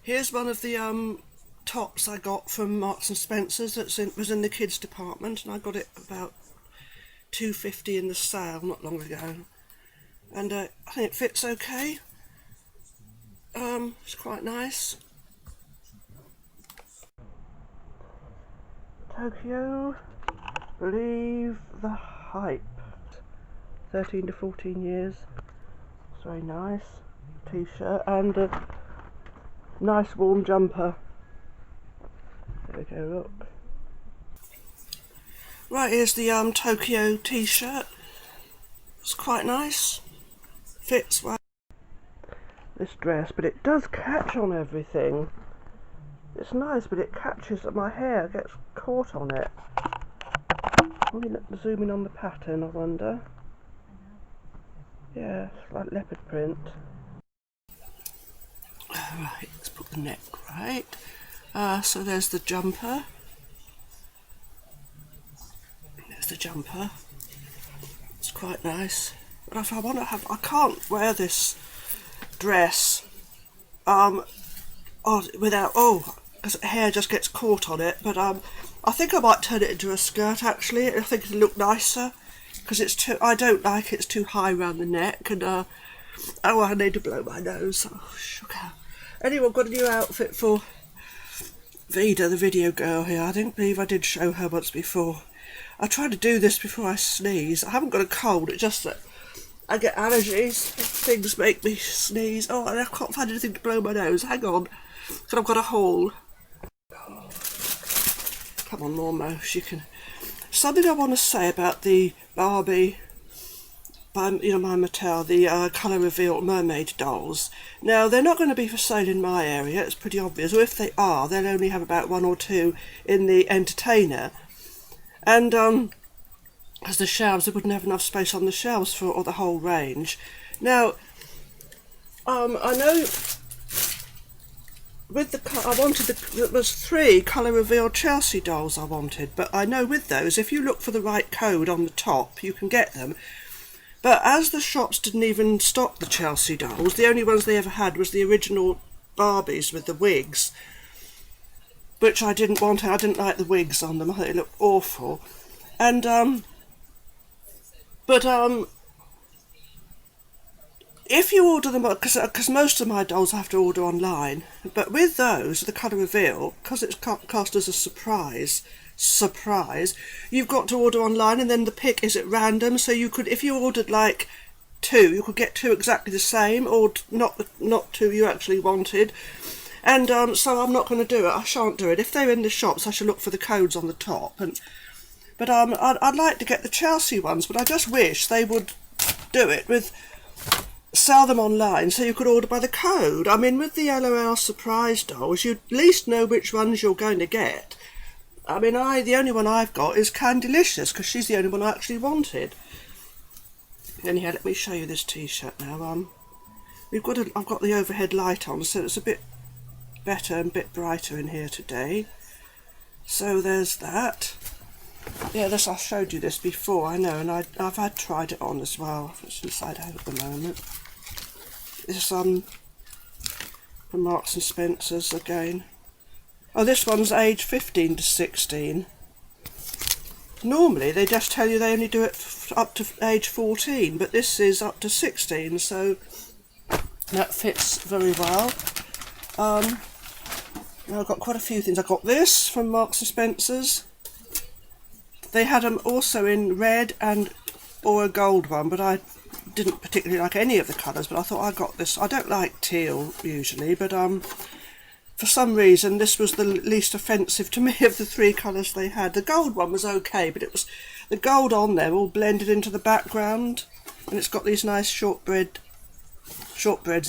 here's one of the tops I got from Marks and Spencer's. Was in the kids department, and I got it about £2.50 in the sale not long ago, and I think it fits okay. It's quite nice. Tokyo, believe the hype. 13 to 14 years. It's very nice. T-shirt and a nice warm jumper. There we go, look. Right, here's the Tokyo t-shirt. It's quite nice. Fits well. This dress, but it does catch on everything. It's nice, but it catches, my hair gets caught on it. Let me zoom in on the pattern, I wonder. Yeah, it's like leopard print. Right, let's put the neck right. So there's the jumper. There's the jumper. It's quite nice. But if I want to have, I can't wear this dress without, because hair just gets caught on it. But I think I might turn it into a skirt actually. I think it'll look nicer because it's too, I don't like it's too high around the neck, and oh, I need to blow my nose. Oh, sugar. Anyway, I've got a new outfit for Vida, the video girl here. I didn't believe I did show her once before. I try to do this before I sneeze. I haven't got a cold, it's just that I get allergies. Things make me sneeze. Oh, and I can't find anything to blow my nose. Hang on, because I've got a hole. Oh. Come on, Mormos, you can. Something I want to say about the Barbie, by my Mattel, the Color Reveal mermaid dolls. Now, they're not going to be for sale in my area, it's pretty obvious, or if they are, they'll only have about 1 or 2 in the entertainer. And as the shelves, they wouldn't have enough space on the shelves for the whole range. Now, I know with there was 3 Color Reveal Chelsea dolls I wanted, but I know with those, if you look for the right code on the top, you can get them. But as the shops didn't even stock the Chelsea dolls, the only ones they ever had was the original Barbies with the wigs, which I didn't want. I didn't like the wigs on them. I thought they looked awful. And if you order them, because most of my dolls I have to order online, but with those, the Color Reveal, because it's cast as a surprise, you've got to order online, and then the pick is at random, so you could, if you ordered like 2, you could get 2 exactly the same, or not 2 you actually wanted. And so I'm not going to do it. I shan't do it. If they're in the shops, I shall look for the codes on the top. But I'd like to get the Chelsea ones, but I just wish they would do it with, sell them online so you could order by the code. I mean, with the LOL surprise dolls, you at least know which ones you're going to get. I mean, the only one I've got is Candylicious, because she's the only one I actually wanted. Anyhow, let me show you this t-shirt now. I've got the overhead light on, so it's a bit better and a bit brighter in here today. So there's that. Yeah, I showed you this before, I know, and I've tried it on as well. It's inside out at the moment. This from Marks and Spencer's again. Oh, this one's age 15 to 16. Normally they just tell you they only do it up to age 14, but this is up to 16, so that fits very well. Now I've got quite a few things. I got this from Marks and Spencer's. They had them also in red or a gold one, but I didn't particularly like any of the colours, but I thought I got this. I don't like teal usually, but for some reason this was the least offensive to me of the 3 colours they had. The gold one was okay, but it was the gold on there all blended into the background, and it's got these nice shortbreads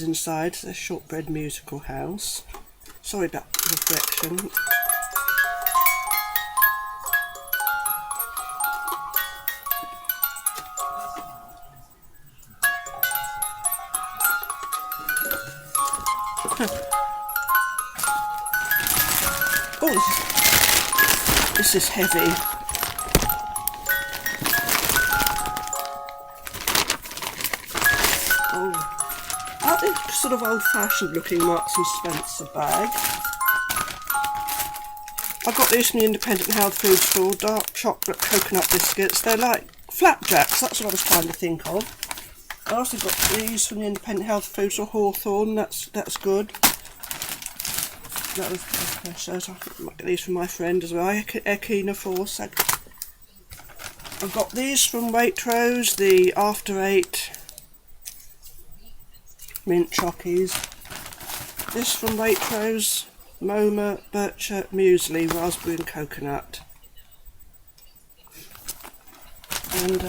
inside. The Shortbread Musical House. Sorry about the reflection. Oh, this is heavy. like this sort of old-fashioned looking Marks and Spencer bag. I got these from the independent health food store, dark chocolate coconut biscuits. They're like flapjacks, that's what I was trying to think of. I also got these from the independent health food store, Hawthorn, that's good. That was Pesto, so I might get these from my friend as well, Ekina Force. I've got these from Waitrose, the After 8 mint chockies. This from Waitrose, Moma Bircher Muesli, raspberry and coconut. And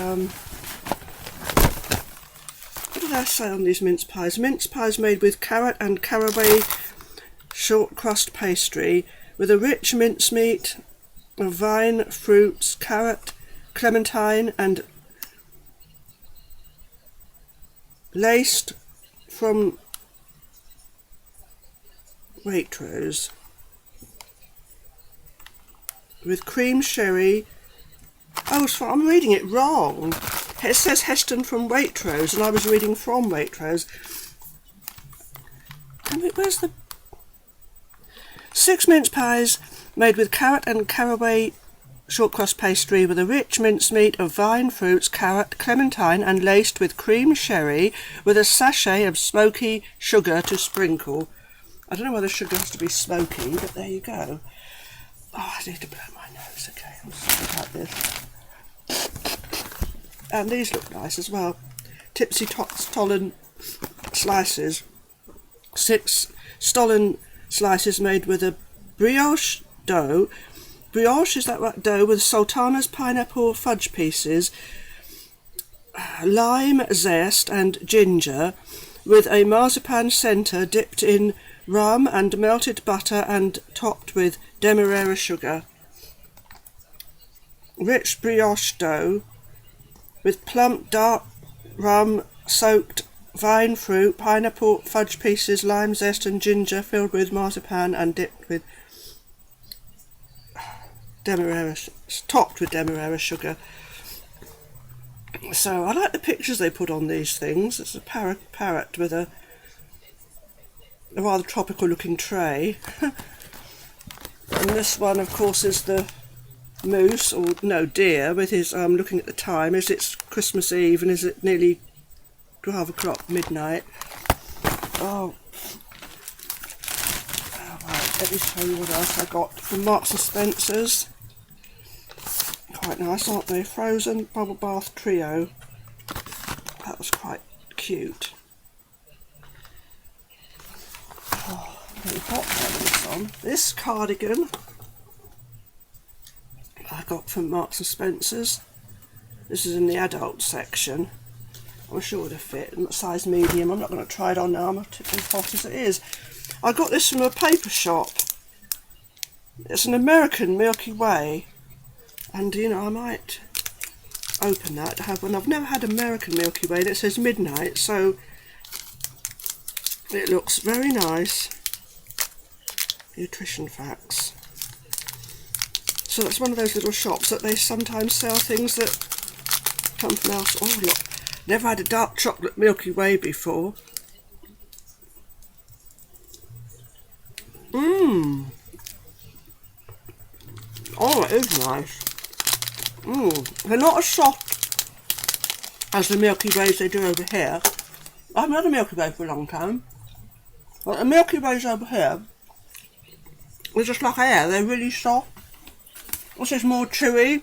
what did I say on these mince pies? Mince pies made with carrot and caraway short crust pastry with a rich mincemeat of vine, fruits, carrot, clementine and laced from Waitrose with cream sherry. Oh, I'm reading it wrong. It says Heston from Waitrose and I was reading from Waitrose. Where's the 6 mince pies made with carrot and caraway short crust pastry with a rich mincemeat of vine, fruits, carrot, clementine and laced with cream sherry with a sachet of smoky sugar to sprinkle. I don't know whether sugar has to be smoky, but there you go. Oh, I need to blow my nose. Okay, I'm sorry about this. And these look nice as well. Tipsy Stollen slices. 6 Stollen slices made with a brioche dough. Brioche, is that right? Dough with sultanas pineapple fudge pieces, lime zest and ginger, with a marzipan centre dipped in rum and melted butter and topped with demerara sugar. Rich brioche dough with plump dark rum soaked vine fruit, pineapple fudge pieces, lime zest and ginger, filled with marzipan and dipped with topped with demerara sugar. So I like the pictures they put on these things. It's a parrot with a rather tropical looking tray. And this one of course is the moose, or no, deer, with his looking at the time. Is it Christmas Eve and is it nearly 12 o'clock midnight? Oh, right, let me show you what else I got from Marks and Spencer's. Quite nice, aren't they? Frozen bubble bath trio. That was quite cute. Oh, very hot having this on. This cardigan I got from Marks and Spencer's. This is in the adult section. I'm sure it would have fit. Size medium. I'm not going to try it on now. I'm as hot as it is. I got this from a paper shop. It's an American Milky Way. And, you know, I might open that to have one. I've never had American Milky Way. That says midnight, so it looks very nice. Nutrition facts. So that's one of those little shops that they sometimes sell things that come from else. Oh, look. Never had a dark chocolate Milky Way before. Mmm. Oh, it is nice. They're not as soft as the Milky Ways they do over here. I haven't had a Milky Way for a long time. But the Milky Ways over here, they're just like air. They're really soft. This is more chewy.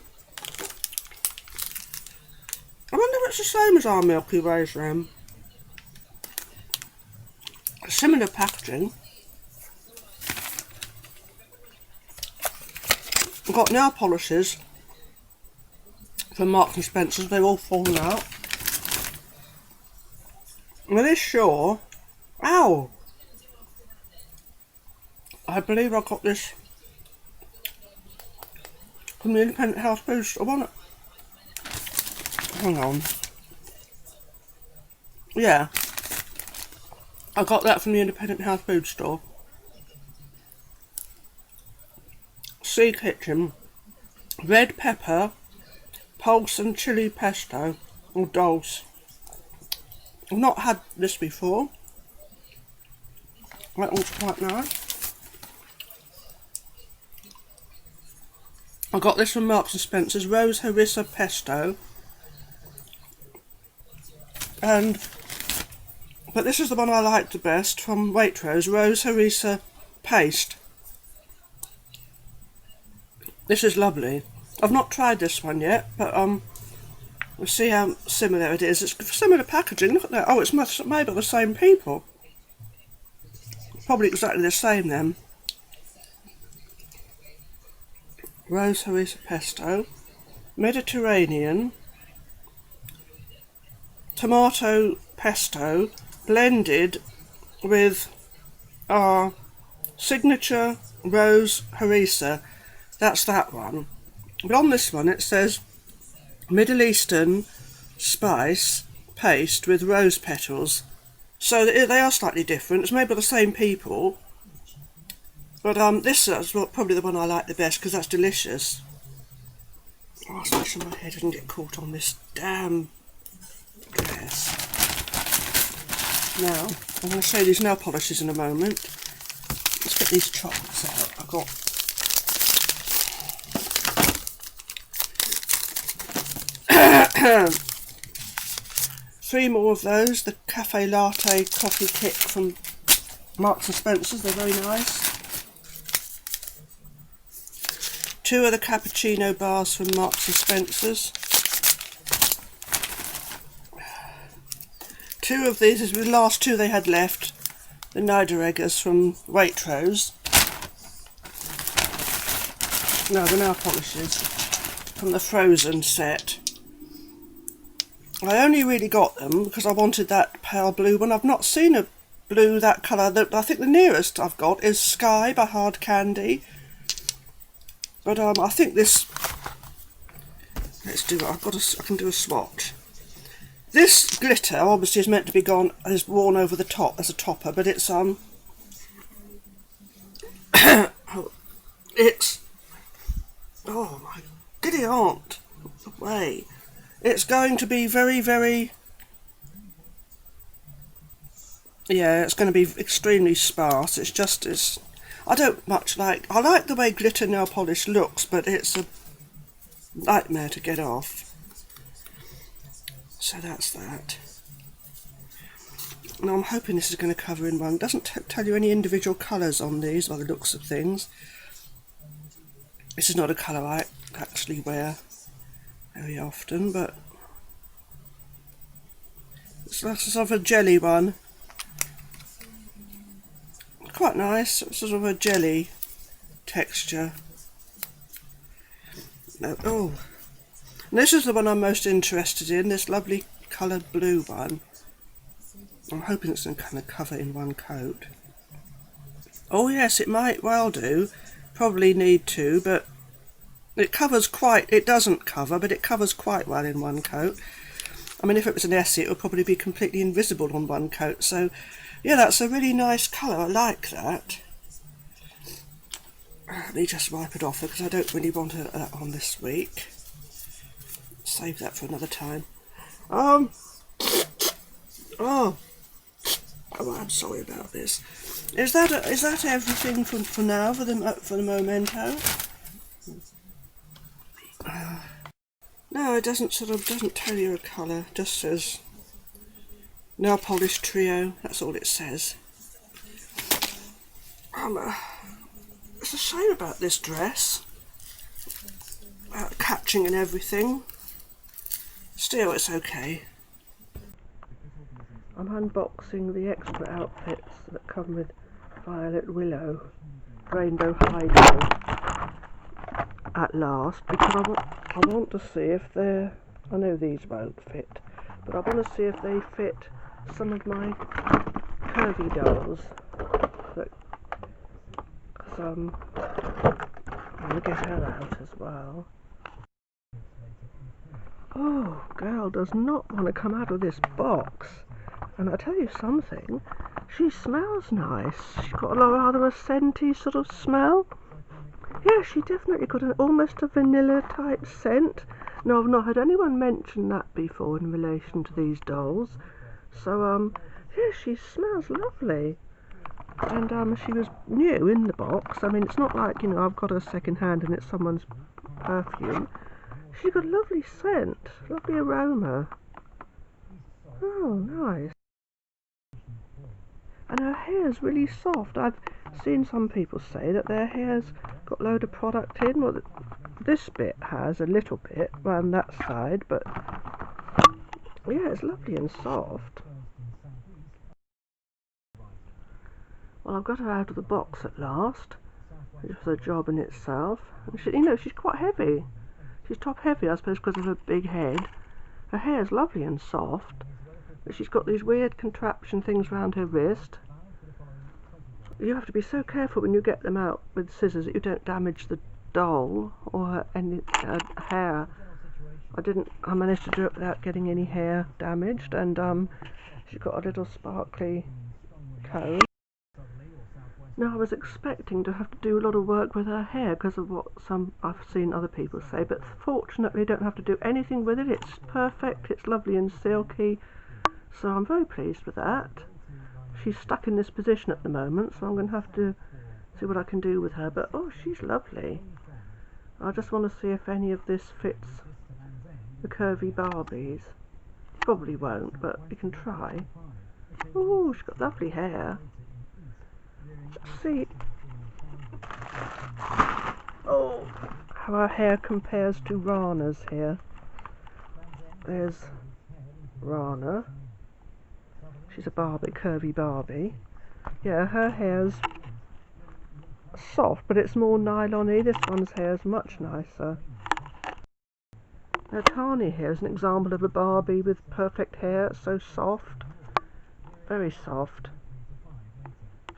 I wonder if it's the same as our Milky Ways then. Similar packaging. I've got nail polishes from Marks and Spencer's. They've all fallen out. Now this Sure. Ow! I believe I got this from the independent health food store, wasn't it? Hang on. Yeah. I got that from the independent health food store. Sea Kitchen. Red pepper, pulse and chili pesto, or dulse. I've not had this before. That one's quite nice. I got this from Marks and Spencer's, Rose Harissa Pesto. But this is the one I like the best from Waitrose, Rose Harissa Paste. This is lovely. I've not tried this one yet, but we'll see how similar it is. It's similar packaging, look at that. Oh, it's made by the same people. Probably exactly the same then. Rose Harissa Pesto, Mediterranean, tomato pesto blended with our signature Rose Harissa. That's that one. But on this one it says Middle Eastern spice paste with rose petals. So they are slightly different. It's made by the same people. But this is probably the one I like the best because that's delicious. Oh, I'll make sure my head doesn't get caught on this damn dress. Now, I'm going to show you these nail polishes in a moment. Let's get these chocolates out. I've got three more of those. The Cafe Latte Coffee Kit from Marks and Spencer's. They're very nice. Two of the cappuccino bars from Marks and Spencer's. Two of these, the last two they had left, the Niederegger's from Waitrose. No, the nail polishes from the Frozen set. I only really got them because I wanted that pale blue one. I've not seen a blue that colour. I think the nearest I've got is Sky by Hard Candy. But I think this. Let's do it. I can do a swatch. This glitter obviously is meant to be is worn over the top as a topper, but it's it's, oh my giddy aunt, way. It's going to be very, very, yeah, it's going to be extremely sparse. I don't much like, I like the way glitter nail polish looks, but it's a nightmare to get off. So that's that. Now I'm hoping this is going to cover in one. It doesn't tell you any individual colours on these by the looks of things. This is not a colour I actually wear very often, but it's sort of a jelly one. Quite nice, it's sort of a jelly texture. Oh, and this is the one I'm most interested in, this lovely coloured blue one. I'm hoping it's going to kind of cover in one coat. Oh yes, it might well do. Probably need to, but it doesn't cover, but it covers quite well in one coat. I mean, if it was an Essie, it would probably be completely invisible on one coat. So, yeah, that's a really nice colour. I like that. Let me just wipe it off because I don't really want that on this week. Save that for another time. Oh, I'm sorry about this. Is that everything for now for the memento? No, it doesn't tell you a colour. It just says nail polish trio. That's all it says. It's a shame about this dress, about catching and everything. Still, it's okay. I'm unboxing the extra outfits that come with Violet Willow, Rainbow Hydro, at last, because I want to see if they're, I know these won't fit, but I want to see if they fit some of my curvy dolls. I'm going to get her out as well. Oh, girl does not want to come out of this box. And I tell you something, she smells nice. She's got rather a scenty sort of smell. Yeah, she definitely got almost a vanilla type scent. Now, I've not had anyone mention that before in relation to these dolls. So, yeah, she smells lovely. and she was new in the box. I mean, it's not like, you know, I've got her second hand and it's someone's perfume. She's got a lovely scent, lovely aroma. Oh, nice. And her hair's really soft. I've seen some people say that their hair's got a load of product in. Well, this bit has a little bit around that side, but yeah, it's lovely and soft. Well, I've got her out of the box at last, which was a job in itself. And she, you know, she's quite heavy. She's top heavy, I suppose, because of her big head. Her hair's lovely and soft, but she's got these weird contraption things around her wrist. You have to be so careful when you get them out with scissors that you don't damage the doll or her hair. I managed to do it without getting any hair damaged, and she's got a little sparkly comb. Now, I was expecting to have to do a lot of work with her hair because of what I've seen other people say, but fortunately I don't have to do anything with it. It's perfect, it's lovely and silky, so I'm very pleased with that. She's stuck in this position at the moment, so I'm going to have to see what I can do with her, but oh, she's lovely. I just want to see if any of this fits the curvy Barbies. Probably won't, but we can try. Oh, she's got lovely hair. Let's see. Oh, how her hair compares to Rana's here. There's Rana. She's a Barbie, curvy Barbie. Yeah, her hair's soft, but it's more nylon-y. This one's hair is much nicer. Now, Tani here is an example of a Barbie with perfect hair. It's so soft, very soft.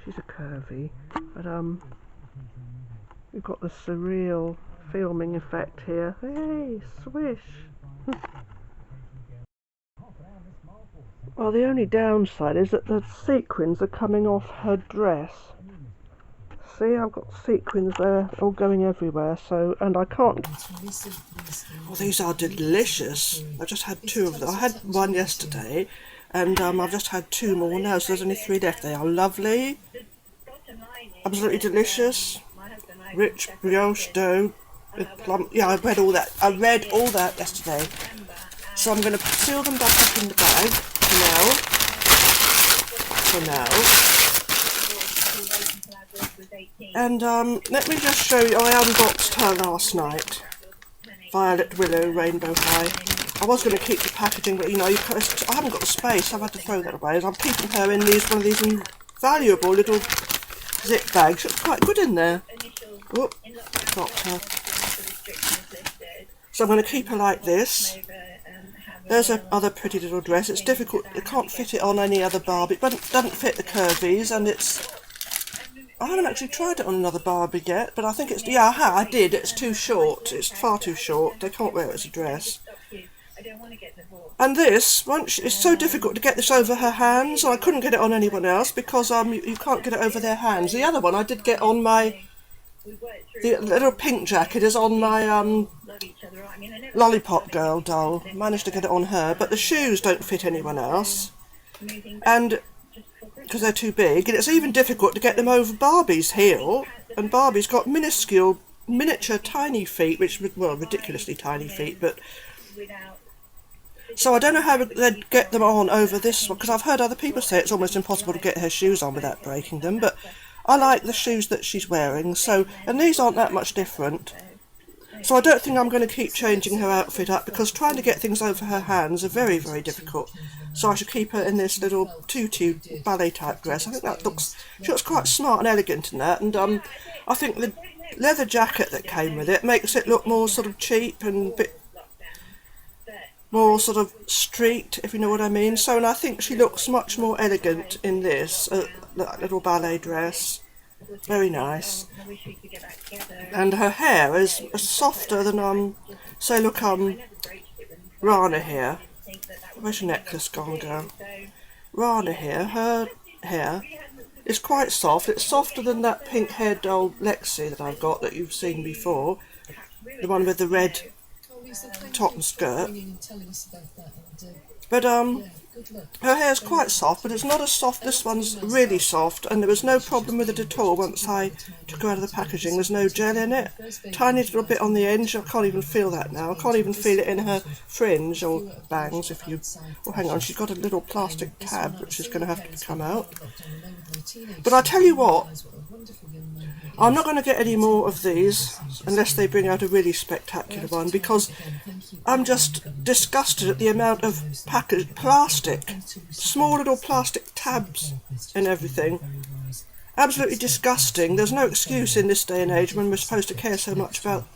She's a curvy, but we've got the surreal filming effect here. Hey, swish! Well, the only downside is that the sequins are coming off her dress. See, I've got sequins there, all going everywhere, so, and I can't... Oh, these are delicious. I just had 2 of them. I had one yesterday, and I've just had 2 more now, so there's only 3 left. They are lovely, absolutely delicious, rich brioche dough with plum. Yeah, I read all that. I read all that yesterday. So I'm going to seal them back up in the bag for now. And let me just show you. I unboxed her last night. Violet Willow Rainbow High. I was going to keep the packaging, but you know, I haven't got the space. I've had to throw that away. So I'm keeping her in one of these valuable little zip bags. It's quite good in there. Oh, dropped her. So I'm going to keep her like this. There's another pretty little dress. It's difficult. I can't fit it on any other Barbie. It doesn't fit the curvies, and it's... I haven't actually tried it on another Barbie yet, but I think it's... Yeah, I did. It's too short. It's far too short. They can't wear it as a dress. And this, it's so difficult to get this over her hands. I couldn't get it on anyone else because you can't get it over their hands. The other one I did get on my... The little pink jacket is on my Lollipop Girl doll. Managed to get it on her, but the shoes don't fit anyone else, and because they're too big, and it's even difficult to get them over Barbie's heel. And Barbie's got minuscule, miniature, tiny feet, which, well, ridiculously tiny feet. But so I don't know how they'd get them on over this one, because I've heard other people say it's almost impossible to get her shoes on without breaking them. But I like the shoes that she's wearing, so, and these aren't that much different. So I don't think I'm going to keep changing her outfit up, because trying to get things over her hands are very, very difficult. So I should keep her in this little tutu ballet type dress. I think that she looks quite smart and elegant in that, and I think the leather jacket that came with it makes it look more sort of cheap and a bit more sort of street, if you know what I mean. So, and I think she looks much more elegant in this that little ballet dress. Very nice. And her hair is softer than say, look, Rana here. Where's your necklace gone, girl? Rana here, her hair is quite soft. It's softer than that pink haired doll Lexi that I've got, that you've seen before, the one with the red top and skirt. But Her hair's quite soft, but it's not as soft. This one's really soft, and there was no problem with it at all once I took her out of the packaging. There's no gel in it. Tiny little bit on the edge. I can't even feel that now. I can't even feel it in her fringe or bangs. If you, oh, hang on, she's got a little plastic tab which is going to have to come out. But I tell you what, I'm not going to get any more of these unless they bring out a really spectacular one, because I'm just disgusted at the amount of plastic, small little plastic tabs and everything. Absolutely disgusting. There's no excuse in this day and age when we're supposed to care so much about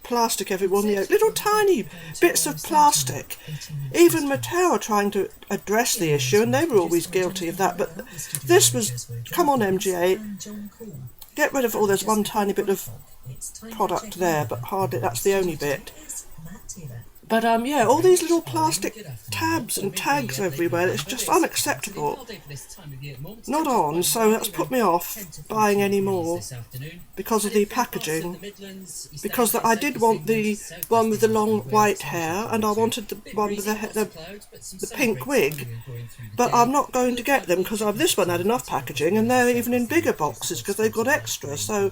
plastic everywhere. Little tiny bits of plastic. Even Mattel are trying to address the issue, and they were always guilty of that. But this was, come on MGA, get rid of all. There's one tiny bit of product there, but hardly, that's the only bit. But yeah, all these little plastic tabs and tags everywhere, it's just unacceptable. Not on, so that's put me off buying any more because of the packaging. Because I did want the one with the long white hair, and I wanted the one with the pink wig. But I'm not going to get them because this one had enough packaging, and they're even in bigger boxes because they've got extra, so...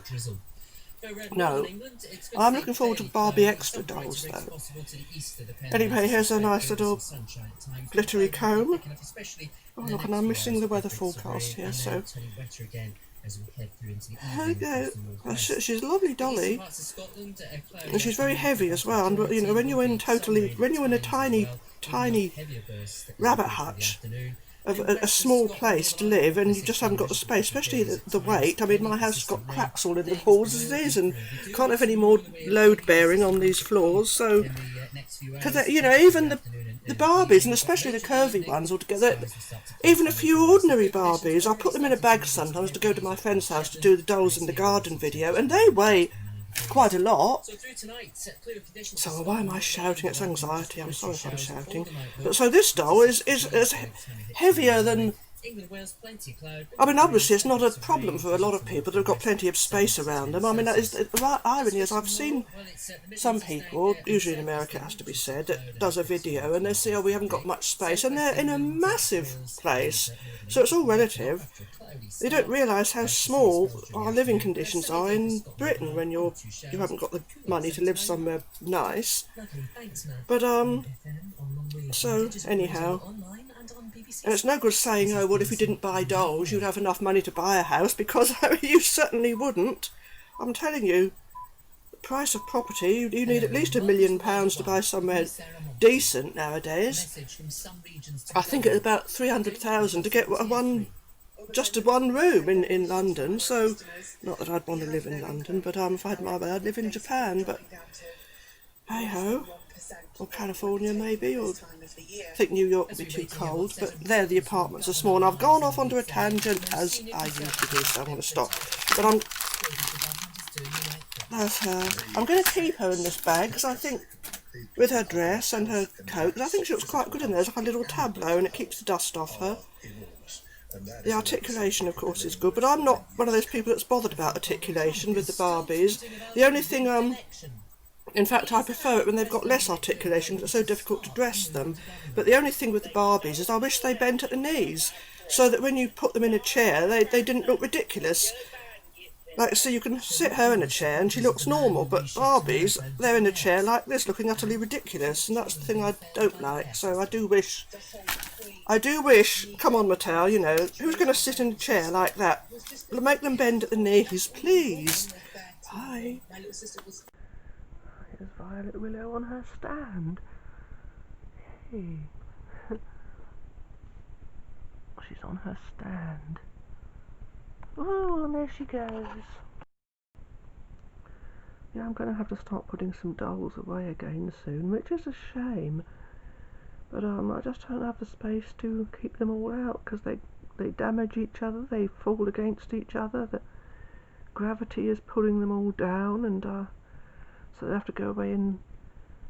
No, I'm looking forward to Barbie extra dolls though. Anyway, here's a nice little glittery comb. Oh look, and I'm missing the weather forecast here, so... There you go. She's a lovely dolly. And she's very heavy as well. And you know, when you're in a tiny rabbit hutch, a small place to live, and you just haven't got the space, especially the weight. I mean, my house has got cracks all in the walls as it is, and can't have any more load bearing on these floors. So, because you know, even the Barbies, and especially the curvy ones altogether, even a few ordinary Barbies, I put them in a bag sometimes to go to my friend's house to do the dolls in the garden video, and they weigh quite a lot. So why am I shouting? It's anxiety. I'm sorry if I'm shouting. But so this doll is heavier than... I mean, obviously it's not a problem for a lot of people that have got plenty of space around them. I mean, that is, the irony is I've seen some people, usually in America it has to be said, that does a video and they say, oh, we haven't got much space, and they're in a massive place. So it's all relative. You don't realise how small our living conditions are in Britain when you haven't got the money to live somewhere nice. But so anyhow, and it's no good saying, oh well, if you didn't buy dolls you'd have enough money to buy a house, because you certainly wouldn't. I'm telling you, the price of property, you need at least £1 million to buy somewhere decent nowadays. I think it's about 300,000 to get just one room in London. So, not that I'd want to live in London, but if I had my way I'd live in Japan, but hey ho, or California maybe, or I think New York would be too cold, but there the apartments are small. And I've gone off onto a tangent as I usually do, so I'm going to stop. But that's her. I'm going to keep her in this bag because I think with her dress and her coat, because I think she looks quite good in there. There's like a little tableau and it keeps the dust off her. The articulation, of course, is good, but I'm not one of those people that's bothered about articulation with the Barbies. The only thing, in fact, I prefer it when they've got less articulation because it's so difficult to dress them. But the only thing with the Barbies is I wish they bent at the knees, so that when you put them in a chair, they didn't look ridiculous. Like, so you can sit her in a chair and she looks normal, but Barbies, they're in a chair like this, looking utterly ridiculous, and that's the thing I don't like. So I do wish, come on Mattel, you know, who's going to sit in a chair like that? Make them bend at the knees, please. Bye. Here's Violet Willow on her stand. Hey. She's on her stand. Oh, and there she goes. Yeah, I'm going to have to start putting some dolls away again soon, which is a shame. But I just don't have the space to keep them all out, because they damage each other, they fall against each other, the gravity is pulling them all down, and so they have to go away in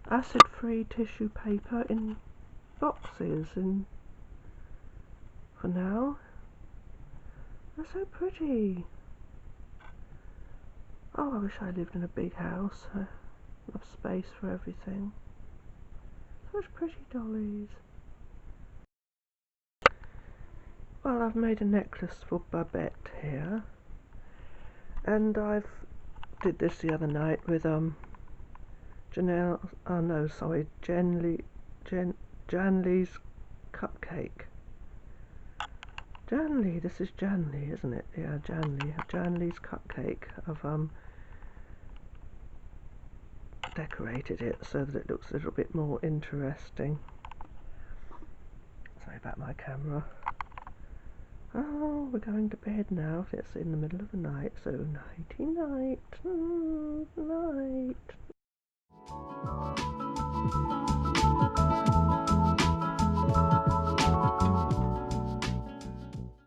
acid-free tissue paper in boxes, and for now. They're so pretty. Oh, I wish I lived in a big house. Enough space for everything. Such pretty dollies. Well, I've made a necklace for Babette here, and I've did this the other night with Janelle's cupcake. Janley, this is Janley, isn't it? Yeah, Janley's cupcake. I've decorated it so that it looks a little bit more interesting. Sorry about my camera. Oh, we're going to bed now. It's in the middle of the night, so nighty night, night.